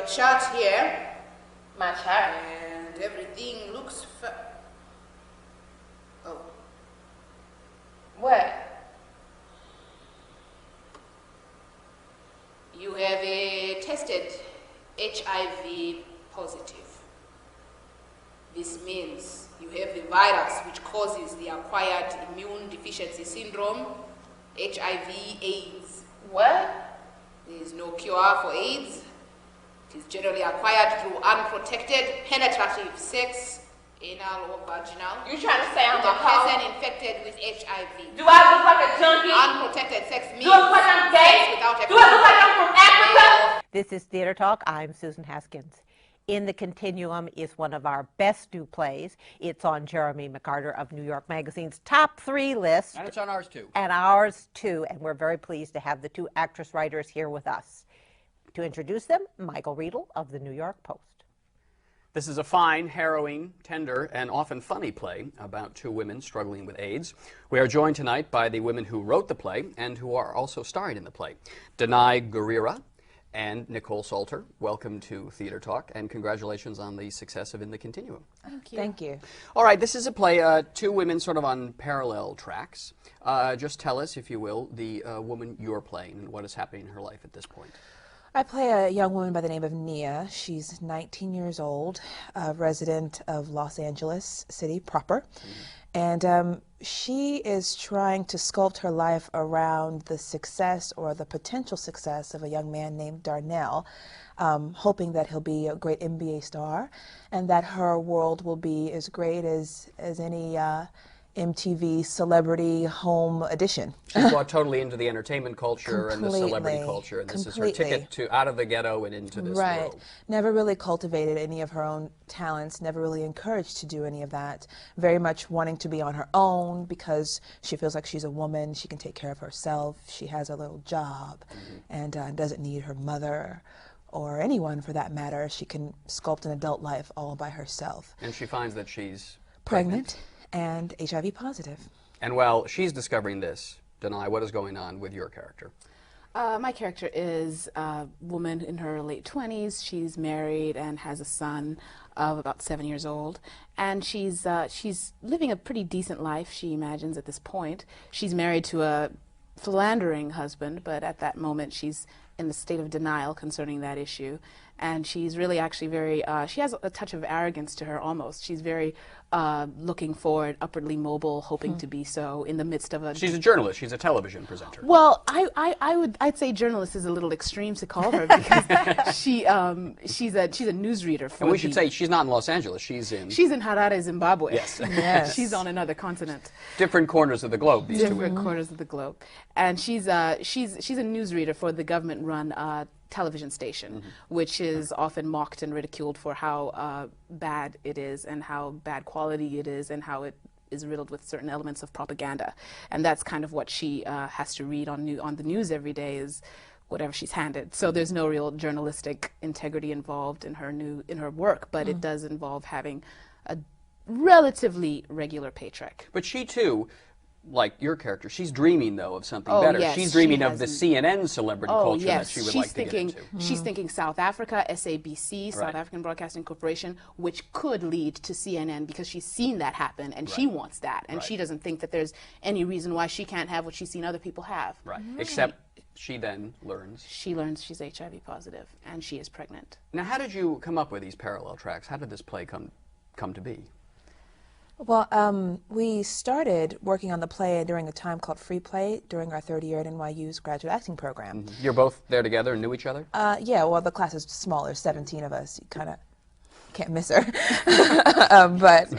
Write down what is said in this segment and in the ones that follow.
chart here. My chart. And everything looks oh. What? You have tested HIV positive. This means you have the virus which causes the acquired immune deficiency syndrome, HIV/AIDS. What? There is no cure for AIDS. It is generally acquired through unprotected, penetrative sex, anal or vaginal. You trying to say I'm with a hoe? person infected with HIV. Do I look like a junkie? Unprotected sex means Do I look like I'm gay? without a Do I look like I'm from Africa? This is Theater Talk. I'm Susan Haskins. In the Continuum is one of our best new plays. It's on Jeremy McCarter of New York Magazine's top 3 list. And it's on ours too. And ours too. And we're very pleased to have the 2 actress writers here with us. To introduce them, Michael Riedel of the New York Post. This is a fine, harrowing, tender, and often funny play about 2 women struggling with AIDS. We are joined tonight by the women who wrote the play and who are also starring in the play. Danai Gurira and Nikkole Salter. Welcome to Theater Talk, and congratulations on the success of In the Continuum. Thank you. Thank you. All right, this is a play, 2 women sort of on parallel tracks. Just tell us, if you will, the woman you're playing and what is happening in her life at this point. I play a young woman by the name of Nia. She's 19 years old, a resident of Los Angeles City proper. And she is trying to sculpt her life around the success or the potential success of a young man named Darnell, hoping that he'll be a great NBA star and that her world will be as great as any MTV celebrity home edition. She's brought totally into the entertainment culture and the celebrity culture, and this is her ticket to out of the ghetto and into this world. Never really cultivated any of her own talents, never really encouraged to do any of that. Very much wanting to be on her own because she feels like she's a woman, she can take care of herself, she has a little job, and doesn't need her mother or anyone for that matter. She can sculpt an adult life all by herself. And she finds that she's pregnant and HIV positive. And while she's discovering this, Danai, what is going on with your character? My character is a woman in her late 20s. She's married and has a son of about 7 years old. And she's living a pretty decent life, she imagines, at this point. She's married to a philandering husband, but at that moment she's in the state of denial concerning that issue. And she's really actually very, she has a touch of arrogance to her almost. She's very looking forward, upwardly mobile, hoping to be so in the midst of a... She's a journalist. She's a television presenter. Well, I'd say journalist is a little extreme to call her because she's a newsreader for and we should say she's not in Los Angeles. She's in Harare, Zimbabwe. Yes. Yes. She's on another continent. Different corners of the globe, these Different corners of the globe. And she's a newsreader for the government-run television station, which is often mocked and ridiculed for how bad it is and how bad quality it is and how it is riddled with certain elements of propaganda. And that's kind of what she has to read on the news every day, is whatever she's handed. So there's no real journalistic integrity involved in her work, but it does involve having a relatively regular paycheck. But she too, like your character, she's dreaming though of something Oh, better. yes, she's she dreaming of has the CNN celebrity culture that she would like to get into. She's thinking South Africa, SABC, South African Broadcasting Corporation, which could lead to CNN because she's seen that happen and she wants that. And she doesn't think that there's any reason why she can't have what she's seen other people have. Right. Except she then learns. She learns she's HIV positive and she is pregnant. Now, how did you come up with these parallel tracks? How did this play come to be? Well, we started working on the play during a time called Free Play during our 3rd year at NYU's graduate acting program. You're both there together and knew each other? Yeah, well, the class is smaller, 17 of us. You kind of can't miss her. But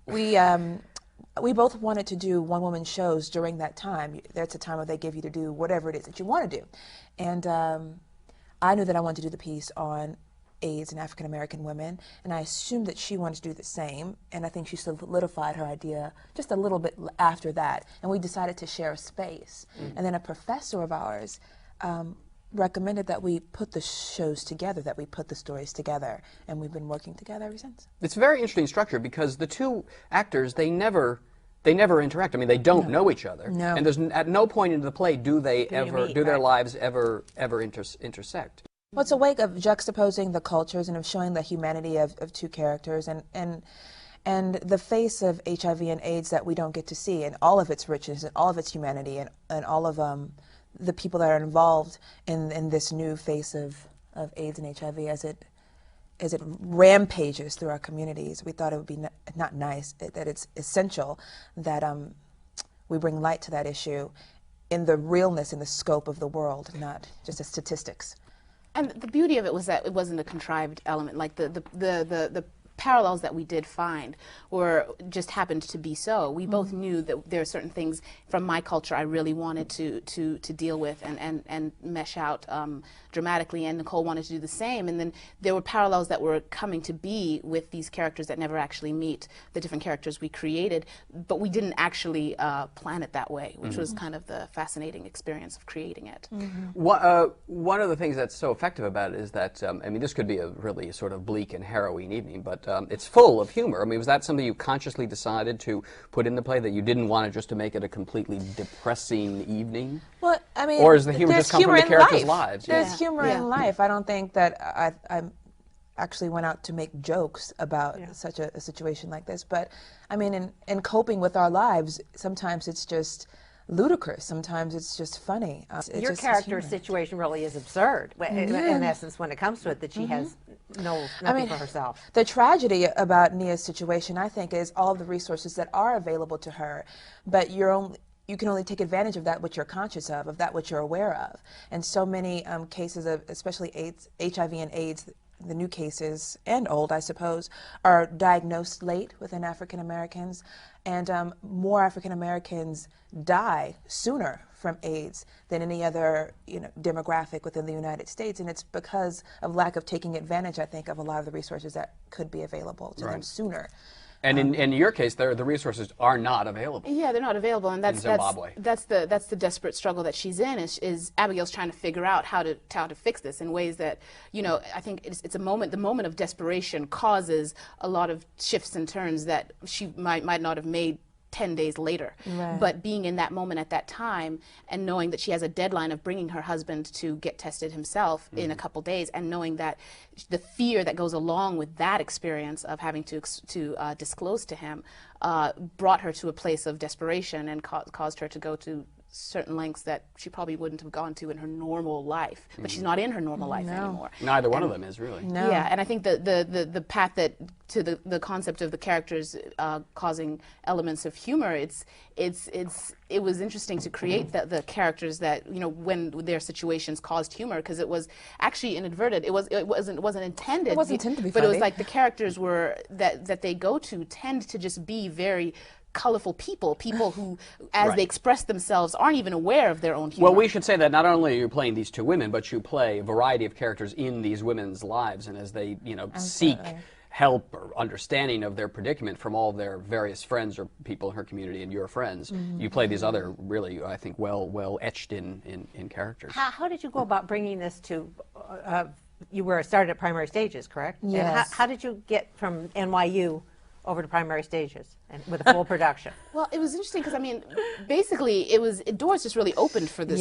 we both wanted to do one-woman shows during that time. That's a time where they give you to do whatever it is that you want to do. And I knew that I wanted to do the piece on AIDS and African American women, and I assumed that she wanted to do the same, and I think she solidified her idea just a little bit after that, and we decided to share a space. And then a professor of ours recommended that we put the shows together, that we put the stories together, and we've been working together ever since. It's a very interesting structure because the 2 actors, they never interact. I mean, they don't know each other. No. And there's at no point in the play do they ever, meet, do their lives ever intersect. Well, it's a way of juxtaposing the cultures and of showing the humanity of two characters and the face of HIV and AIDS that we don't get to see, and all of its richness and all of its humanity and all of the people that are involved in this new face of AIDS and HIV as it rampages through our communities. We thought it would be not nice, that it's essential that we bring light to that issue in the realness and the scope of the world, not just as statistics. And the beauty of it was that it wasn't a contrived element. Like the parallels that we did find were just happened to be so. We both knew that there are certain things from my culture I really wanted to deal with and mesh out dramatically, and Nikkole wanted to do the same. And then there were parallels that were coming to be with these characters that never actually meet the different characters we created, but we didn't actually plan it that way, which was kind of the fascinating experience of creating it. One of the things that's so effective about it is that, I mean, this could be a really sort of bleak and harrowing evening, but it's full of humor. I mean, was that something you consciously decided to put in the play, that you didn't want it just to make it a completely depressing evening? Well, I mean, or does the humor just come from the characters' lives? There's humor in life. I don't think that I actually went out to make jokes about such a situation like this. But, I mean, in coping with our lives, sometimes it's just ludicrous. Sometimes it's just funny. Your character's situation really is absurd, in essence, when it comes to it, that she has nothing for herself. The tragedy about Nia's situation, I think, is all of the resources that are available to her, but you can only take advantage of that which you're conscious of that which you're aware of. And so many cases of, especially AIDS, HIV and AIDS, the new cases, and old, I suppose, are diagnosed late within African Americans, and more African Americans die sooner from AIDS than any other demographic within the United States, and it's because of lack of taking advantage, I think, of a lot of the resources that could be available to them sooner. And in your case, the resources are not available. Yeah, they're not available, and that's in Zimbabwe. That's the desperate struggle that she's in. Is Abigail's trying to figure out how to fix this in ways that I think it's a moment. The moment of desperation causes a lot of shifts and turns that she might not have made 10 days later. Right. But being in that moment at that time and knowing that she has a deadline of bringing her husband to get tested himself in a couple days, and knowing that the fear that goes along with that experience of having to disclose to him brought her to a place of desperation and caused her to go to certain lengths that she probably wouldn't have gone to in her normal life. But she's not in her normal life anymore. Neither one of them is really. No. Yeah, and I think the path that to the concept of the characters causing elements of humor, it was interesting to create the characters that when their situations caused humor, because it was actually inadvertent. It wasn't intended. It wasn't intended to be but funny. it was like the characters were that they go to tend to just be very colorful people who, as they express themselves, aren't even aware of their own humor. Well, we should say that not only are you playing these two women, but you play a variety of characters in these women's lives, and as they, seek help or understanding of their predicament from all their various friends or people in her community and your friends, you play these other really, I think, well etched in characters. How did you go about bringing this to? You were started at Primary Stages, correct? Yes. And how did you get from NYU over to Primary Stages and with a full production? Well, it was interesting because, I mean, basically, doors just really opened for this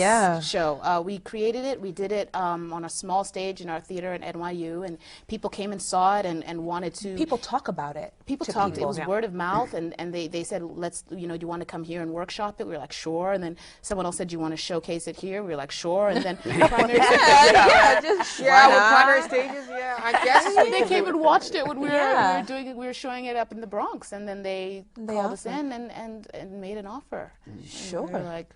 show. We created it, we did it on a small stage in our theater at NYU, and people came and saw it and wanted to. People talk about it. People talked. It was word of mouth, and they said, let's, do you want to come here and workshop it? We were like, sure. And then someone else said, do you want to showcase it here? We were like, sure. And then Primary Stages, Primary Stages, I guess. they came and watched it when we were showing it up in the Bronx, and then they called us in and made an offer. Sure. And we were like,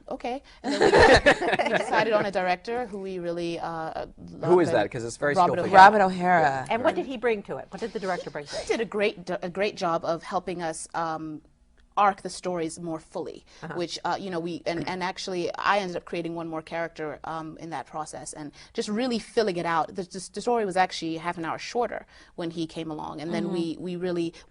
okay. And then we decided on a director who we really love. Who is that? Because it's very skillful. Robert O'Hara. And what did he bring to it? What did the director bring to it? He did a great job of helping us arc the stories more fully, which and actually I ended up creating one more character in that process, and just really filling it out. The story was actually half an hour shorter when he came along, and then we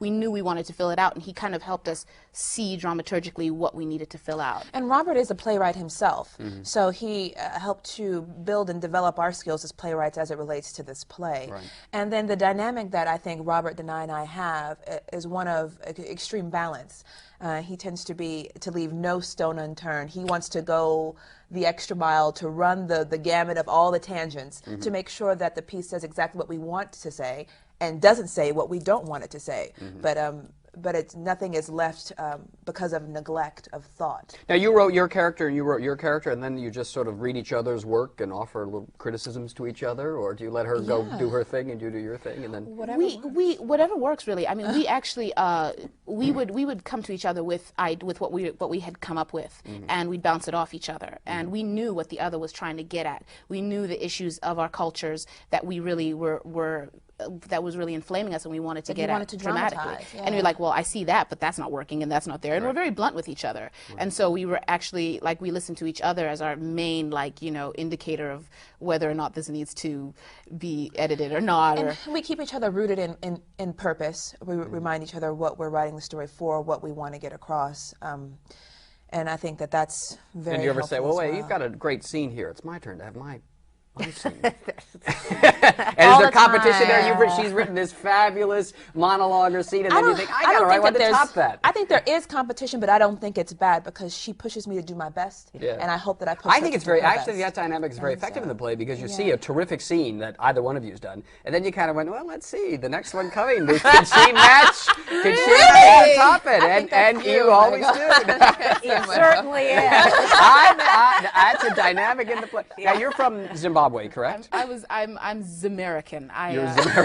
knew we wanted to fill it out, and he kind of helped us see dramaturgically what we needed to fill out. And Robert is a playwright himself, so he helped to build and develop our skills as playwrights as it relates to this play. Right. And then the dynamic that I think Robert, Danai, and I have is one of extreme balance. He tends to leave no stone unturned. He wants to go the extra mile, to run the gamut of all the tangents, to make sure that the piece says exactly what we want to say and doesn't say what we don't want it to say. But nothing is left because of neglect of thought. Now, you wrote your character, and you wrote your character, and then you just sort of read each other's work and offer little criticisms to each other, or do you let her go do her thing and you do your thing, and then Whatever works, really. I mean, we actually we would come to each other with what we had come up with, and we'd bounce it off each other, and we knew what the other was trying to get at. We knew the issues of our cultures that we really were that was really inflaming us, and we wanted to get at dramatically. And we're like, well, I see that, but that's not working, and that's not there. And we're very blunt with each other. And so we were actually, like, we listened to each other as our main, like, you know, indicator of whether or not this needs to be edited or not. And we keep each other rooted in purpose. We remind each other what we're writing the story for, what we want to get across. And I think that's very helpful. And you ever say, well, wait, well. You've got a great scene here. It's my turn to have my scene. And is there competition there? She's written this fabulous monologue or scene, and then you think, I gotta write one to top that. I think there is competition, but I don't think it's bad because she pushes me to do my best, and I hope that I push her I think it's to do my actually, best. that dynamic is very effective in the play because you see a terrific scene that either one of you's done, and then you kind of went, well, let's see, the next one coming, can she match? Can she top it? And you always do. It certainly is. That's a dynamic in the play. Now, you're from Zimbabwe, correct? I'm Zamerican. You're Zamerican.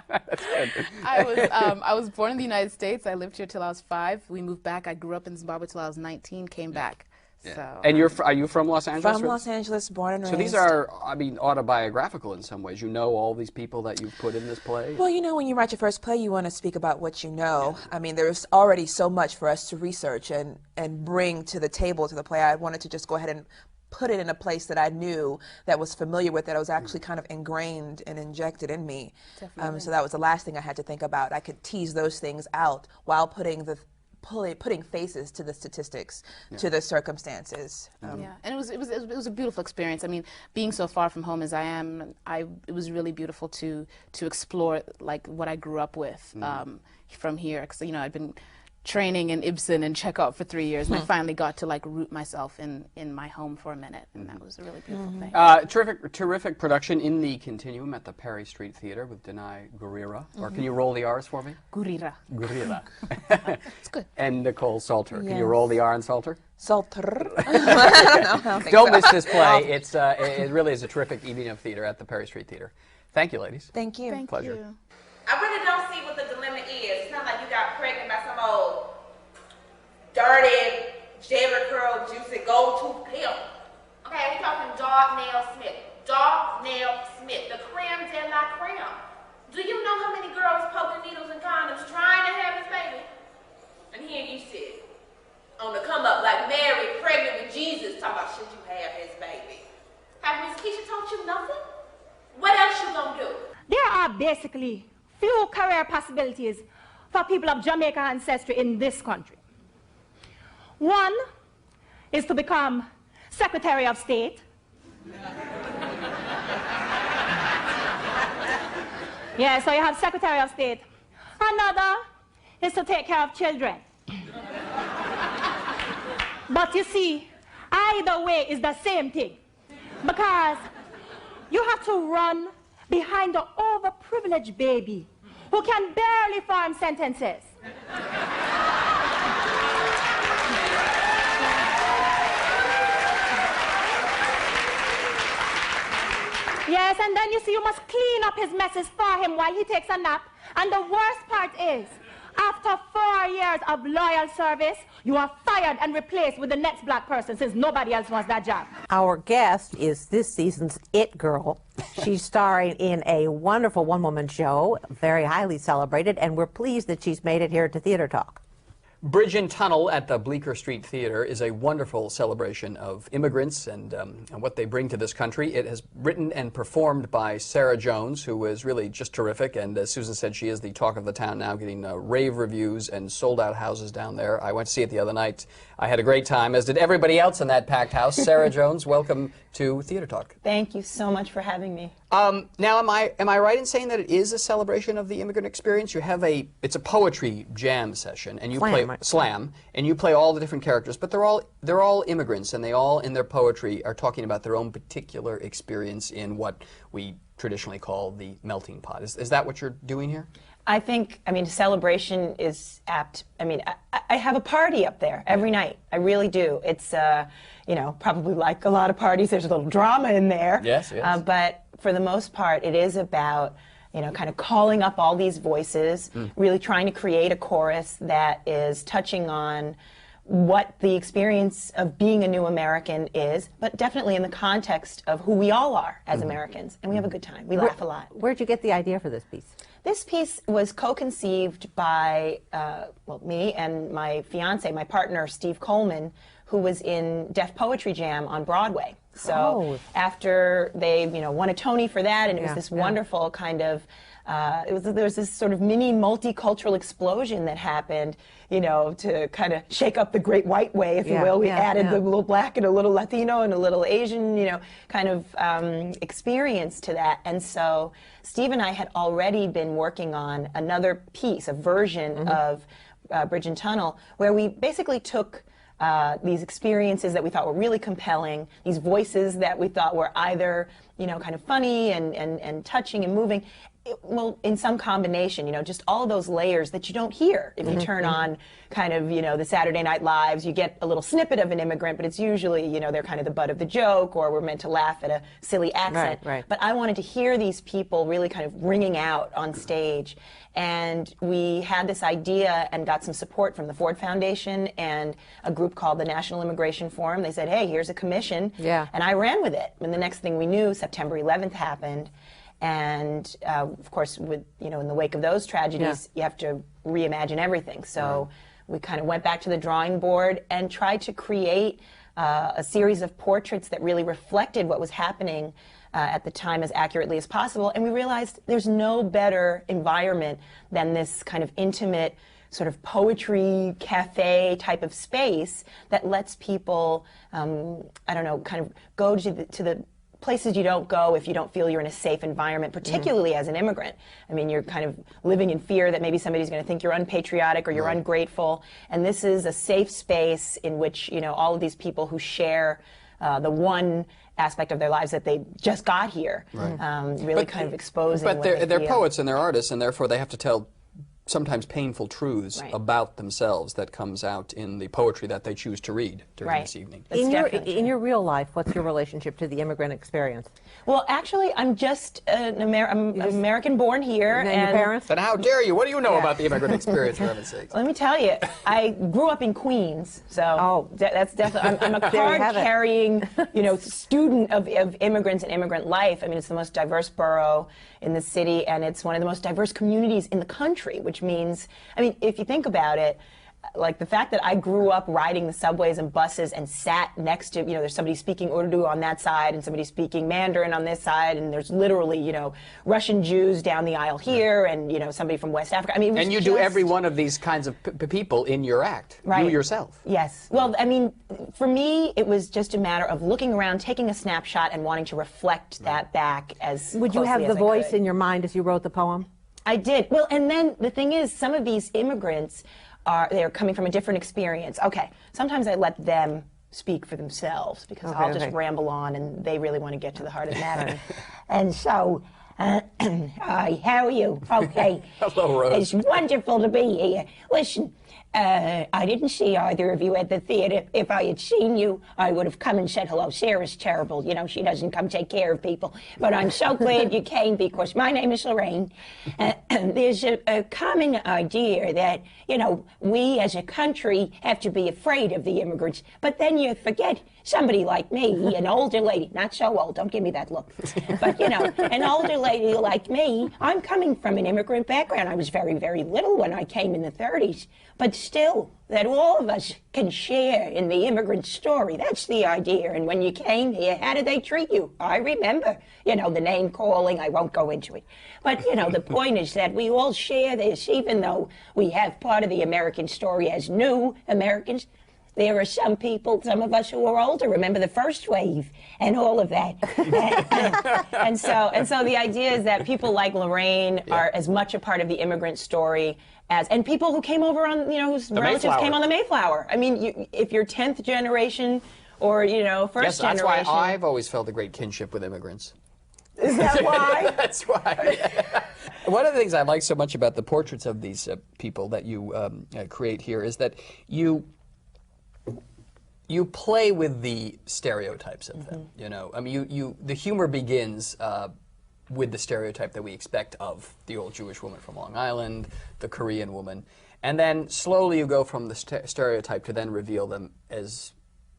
That's good. I was born in the United States. I lived here till I was 5. We moved back. I grew up in Zimbabwe till I was 19. Came back. Yeah. So. And are you from Los Angeles? From Los Angeles, born and raised. So these are, I mean, autobiographical in some ways. You know all these people that you've put in this play? Well, you know, when you write your first play, you want to speak about what you know. I mean, there's already so much for us to research and bring to the table, to the play. I wanted to just go ahead and put it in a place that I knew, that was familiar with, that I was actually kind of ingrained and injected in me. So that was the last thing I had to think about. I could tease those things out while putting faces to the statistics, to the circumstances. Yeah, and it was a beautiful experience. I mean, being so far from home as I am, it was really beautiful to explore like what I grew up with from here, because you know I'd been training in Ibsen and Chekhov for 3 years, and I finally got to like root myself in my home for a minute, and that was a really beautiful thing. Terrific production in the Continuum at the Perry Street Theater with Danai Gurira. Or can you roll the R's for me? Gurira. Gurira. It's good. And Nikkole Salter. Can you roll the R in Salter? Salter. I don't think Don't so. miss this play. It really is a terrific evening of theater at the Perry Street Theater. Thank you, ladies. Thank you. Pleasure. You. I really don't see what the dilemma is. It's not like you got pregnant by some old dirty, Jerry curl, juicy, gold tooth pimp. Okay, we're talking Darnell Smith. Darnell Smith, the creme de la creme. Do you know how many girls poking needles and condoms trying to have his baby? And here you sit, on the come up like Mary, pregnant with Jesus, talking about should you have his baby. Have Miss Keisha taught you nothing? What else you gonna do? There are basically few career possibilities for people of Jamaican ancestry in this country. One is to become Secretary of State. Yeah, so you have Secretary of State. Another is to take care of children. But you see, either way is the same thing, because you have to run behind the overprivileged baby who can barely form sentences. Yes, and then you see you must clean up his messes for him while he takes a nap. And the worst part is, after 4 years of loyal service, you are fired and replaced with the next black person since nobody else wants that job. Our guest is this season's It Girl. She's starring in a wonderful one-woman show, very highly celebrated, and we're pleased that she's made it here to Theater Talk. Bridge and Tunnel at the Bleecker Street Theater is a wonderful celebration of immigrants and what they bring to this country. It has written and performed by Sarah Jones, who is really just terrific, and as Susan said, she is the talk of the town now, getting rave reviews and sold-out houses down there. I went to see it the other night. I had a great time, as did everybody else in that packed house. Sarah Jones, welcome to Theater Talk. Thank you so much for having me. Now, am I right in saying that it is a celebration of the immigrant experience? You have it's a poetry jam session, and you play slam, and you play all the different characters, but they're all immigrants, and they all in their poetry are talking about their own particular experience in what we traditionally call the melting pot. Is that what you're doing here? I think, celebration is apt. I have a party up there every night. I really do. It's, probably like a lot of parties, there's a little drama in there. Yes, yes. But for the most part, it is about, kind of calling up all these voices, really trying to create a chorus that is touching on what the experience of being a new American is, but definitely in the context of who we all are as Americans. And we have a good time. We laugh a lot. Where'd you get the idea for this piece? This piece was co-conceived by me and my fiance, my partner, Steve Coleman, who was in Deaf Poetry Jam on Broadway. So after they, won a Tony for that, and it was this wonderful kind of, there was this sort of mini multicultural explosion that happened, to kind of shake up the great white way, if you will. We added the little black and a little Latino and a little Asian, kind of experience to that. And so Steve and I had already been working on another piece, a version of Bridge and Tunnel, where we basically took these experiences that we thought were really compelling, these voices that we thought were either, kind of funny and touching and moving, well, in some combination, just all of those layers that you don't hear if you turn on kind of, the Saturday Night Lives. You get a little snippet of an immigrant, but it's usually, they're kind of the butt of the joke, or we're meant to laugh at a silly accent. Right. But I wanted to hear these people really kind of ringing out on stage. And we had this idea and got some support from the Ford Foundation and a group called the National Immigration Forum. They said, hey, here's a commission. And I ran with it. And the next thing we knew, September 11th happened. And of course, with in the wake of those tragedies, you have to reimagine everything. So we kind of went back to the drawing board and tried to create a series of portraits that really reflected what was happening at the time as accurately as possible. And we realized there's no better environment than this kind of intimate sort of poetry cafe type of space that lets people, kind of go to the places you don't go if you don't feel you're in a safe environment, particularly as an immigrant. You're kind of living in fear that maybe somebody's going to think you're unpatriotic or you're ungrateful. And this is a safe space in which, all of these people who share the one aspect of their lives that they just got here, really kind of exposing. But they're poets and they're artists, and therefore they have to tell sometimes painful truths about themselves that comes out in the poetry that they choose to read during this evening. In your real life, what's your relationship to the immigrant experience? Well, actually, I'm just I'm American born here. And your parents? Then how dare you? What do you know about the immigrant experience, for heaven's sakes? Let me tell you, I grew up in Queens, so that's definitely, I'm a card-carrying, student of immigrants and immigrant life. It's the most diverse borough in the city, and it's one of the most diverse communities in the country, which means, if you think about it, like the fact that I grew up riding the subways and buses and sat next to, there's somebody speaking Urdu on that side and somebody speaking Mandarin on this side, and there's literally, Russian Jews down the aisle here and, somebody from West Africa. And you do every one of these kinds of people in your act, you yourself. Yes. Well, for me, it was just a matter of looking around, taking a snapshot, and wanting to reflect that back as Would you have the voice in your mind as you wrote the poem? I did. Well, and then the thing is, some of these immigrants they're coming from a different experience. Okay, sometimes I let them speak for themselves because I'll just ramble on and they really want to get to the heart of the matter. And so, hi, how are you? Okay. Hello, Rose. It's wonderful to be here. Listen, I didn't see either of you at the theater. If I had seen you, I would have come and said hello. Sarah's terrible. She doesn't come take care of people. But I'm so glad you came because my name is Lorraine. There's a common idea that, we as a country have to be afraid of the immigrants. But then you forget somebody like me, an older lady, not so old, don't give me that look. But, an older lady like me, I'm coming from an immigrant background. I was very, very little when I came in the 30s. But still, that all of us can share in the immigrant story. That's the idea. And when you came here, how did they treat you? I remember, the name calling. I won't go into it. But, the point is that we all share this, even though we have part of the American story as new Americans. there are some people, some of us who are older, remember the first wave and all of that. and so the idea is that people like Lorraine are as much a part of the immigrant story and people who came over on, whose relatives came on the Mayflower. I mean, if you're 10th generation or, first generation. That's why I've always felt a great kinship with immigrants. Is that why? That's why. Yeah. One of the things I like so much about the portraits of these people that you create here is that you play with the stereotypes of them. I mean, the humor begins with the stereotype that we expect of the old Jewish woman from Long Island, the Korean woman, and then slowly you go from the stereotype to then reveal them as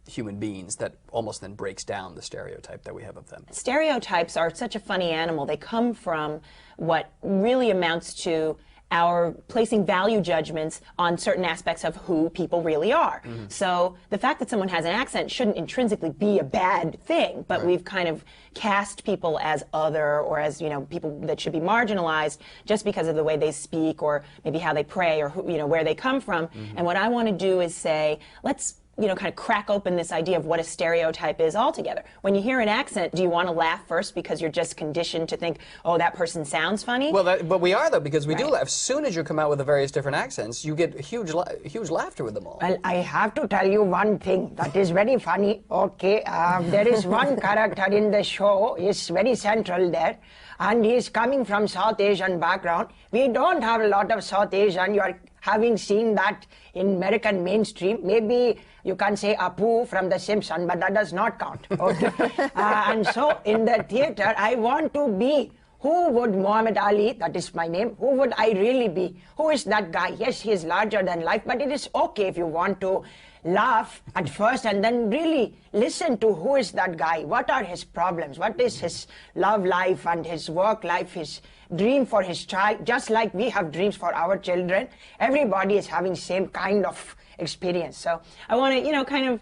human beings that almost then breaks down the stereotype that we have of them. Stereotypes are such a funny animal. They come from what really amounts to our placing value judgments on certain aspects of who people really are. So the fact that someone has an accent shouldn't intrinsically be a bad thing, but we've kind of cast people as other or as, people that should be marginalized just because of the way they speak or maybe how they pray or, where they come from. And what I want to do is say, let's kind of crack open this idea of what a stereotype is altogether. When you hear an accent, do you want to laugh first because you're just conditioned to think, oh, that person sounds funny? Well, but we are, though, because we do laugh. As soon as you come out with the various different accents, you get huge laughter with them all. Well, I have to tell you one thing that is very funny. Okay, there is one character in the show, is very central there, and he is coming from South Asian background. We don't have a lot of South Asian. You are having seen that in American mainstream. Maybe you can say Apu from The Simpsons, but that does not count. Okay? And so in the theater, I want to be, who would Muhammad Ali, that is my name, who would I really be? Who is that guy? Yes, he is larger than life, but it is okay if you want to laugh at first and then really listen to who is that guy, what are his problems, what is his love life and his work life, his dream for his child, just like we have dreams for our children. Everybody is having same kind of experience. So I want to, kind of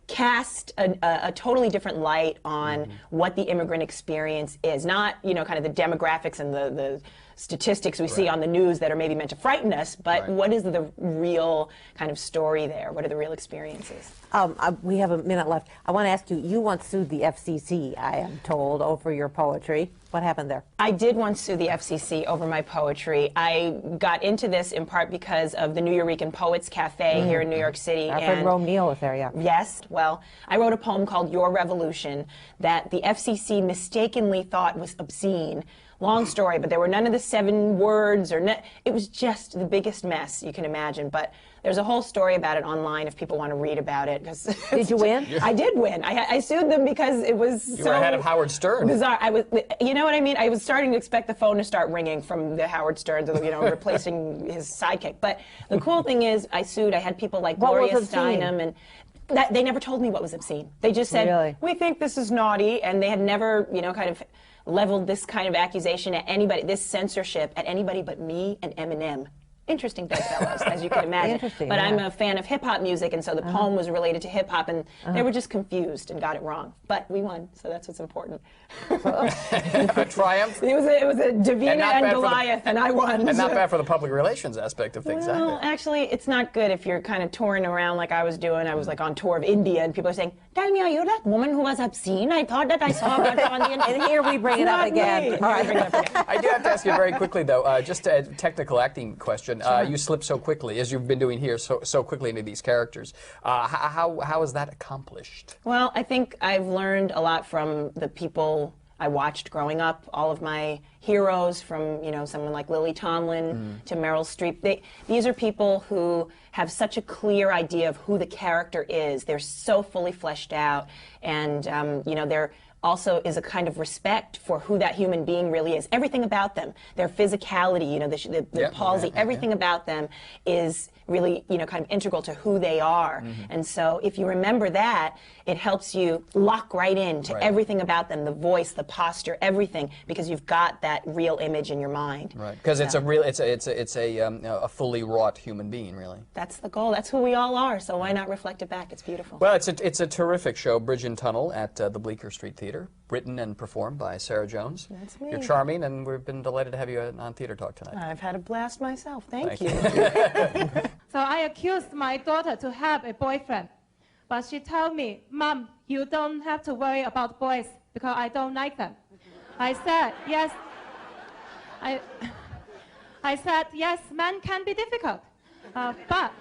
cast a totally different light on what the immigrant experience is, not, kind of the demographics and the statistics we see on the news that are maybe meant to frighten us, but what is the real kind of story there? What are the real experiences? We have a minute left. I want to ask you, you once sued the FCC, I am told, over your poetry. What happened there? I did once sue the FCC over my poetry. I got into this in part because of the New Eurekan Poets Cafe here in New York City. I've heard Rome Neal was there, yeah. Yes. Well, I wrote a poem called Your Revolution that the FCC mistakenly thought was obscene. Long story, but there were none of the 7 words it was just the biggest mess you can imagine. But there's a whole story about it online if people want to read about it. Did you win? I did win. I sued them because it was You were ahead of Howard Stern. Bizarre. You know what I mean? I was starting to expect the phone to start ringing from the Howard Sterns, replacing his sidekick. But the cool thing is, I sued. I had people like Gloria Steinem and. They never told me what was obscene. They just said, we think this is naughty, and they had never, kind of leveled this kind of accusation at anybody, this censorship at anybody but me and Eminem. Interesting bedfellows, as you can imagine. But I'm a fan of hip-hop music, and so the poem was related to hip-hop, and they were just confused and got it wrong. But we won, so that's what's important. A triumph. It was a Davina and Goliath, and I won. And not bad for the public relations aspect of things. Well, actually, it's not good if you're kind of touring around like I was doing. I was like on tour of India, and people are saying, tell me, are you that woman who was obscene? I thought that I saw her on the internet. And here we bring it up again. All right, bring it up again. I do have to ask you very quickly, though, just a technical acting question. You slip so quickly, as you've been doing here, so quickly into these characters. How is that accomplished? Well, I think I've learned a lot from the people I watched growing up. All of my heroes, from someone like Lily Tomlin to Meryl Streep. These are people who have such a clear idea of who the character is. They're so fully fleshed out, and they're also is a kind of respect for who that human being really is. Everything about them, their physicality, the palsy, everything about them is really, kind of integral to who they are. And so if you remember that, it helps you lock right in to everything about them, the voice, the posture, everything, because you've got that real image in your mind. Right, because it's a fully wrought human being, really. That's the goal. That's who we all are, so why not reflect it back? It's beautiful. Well, it's a terrific show, Bridge and Tunnel, at the Bleecker Street Theater, written and performed by Sarah Jones. That's me. You're charming, and we've been delighted to have you on Theater Talk tonight. I've had a blast myself. Thank you. So I accused my daughter to have a boyfriend. But she told me, Mom, you don't have to worry about boys because I don't like them. I said, yes. I said, yes, men can be difficult, but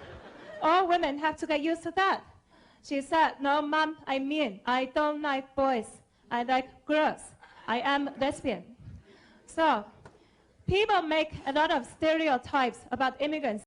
all women have to get used to that. She said, no, Mom, I don't like boys. I like girls. I am lesbian. So people make a lot of stereotypes about immigrants.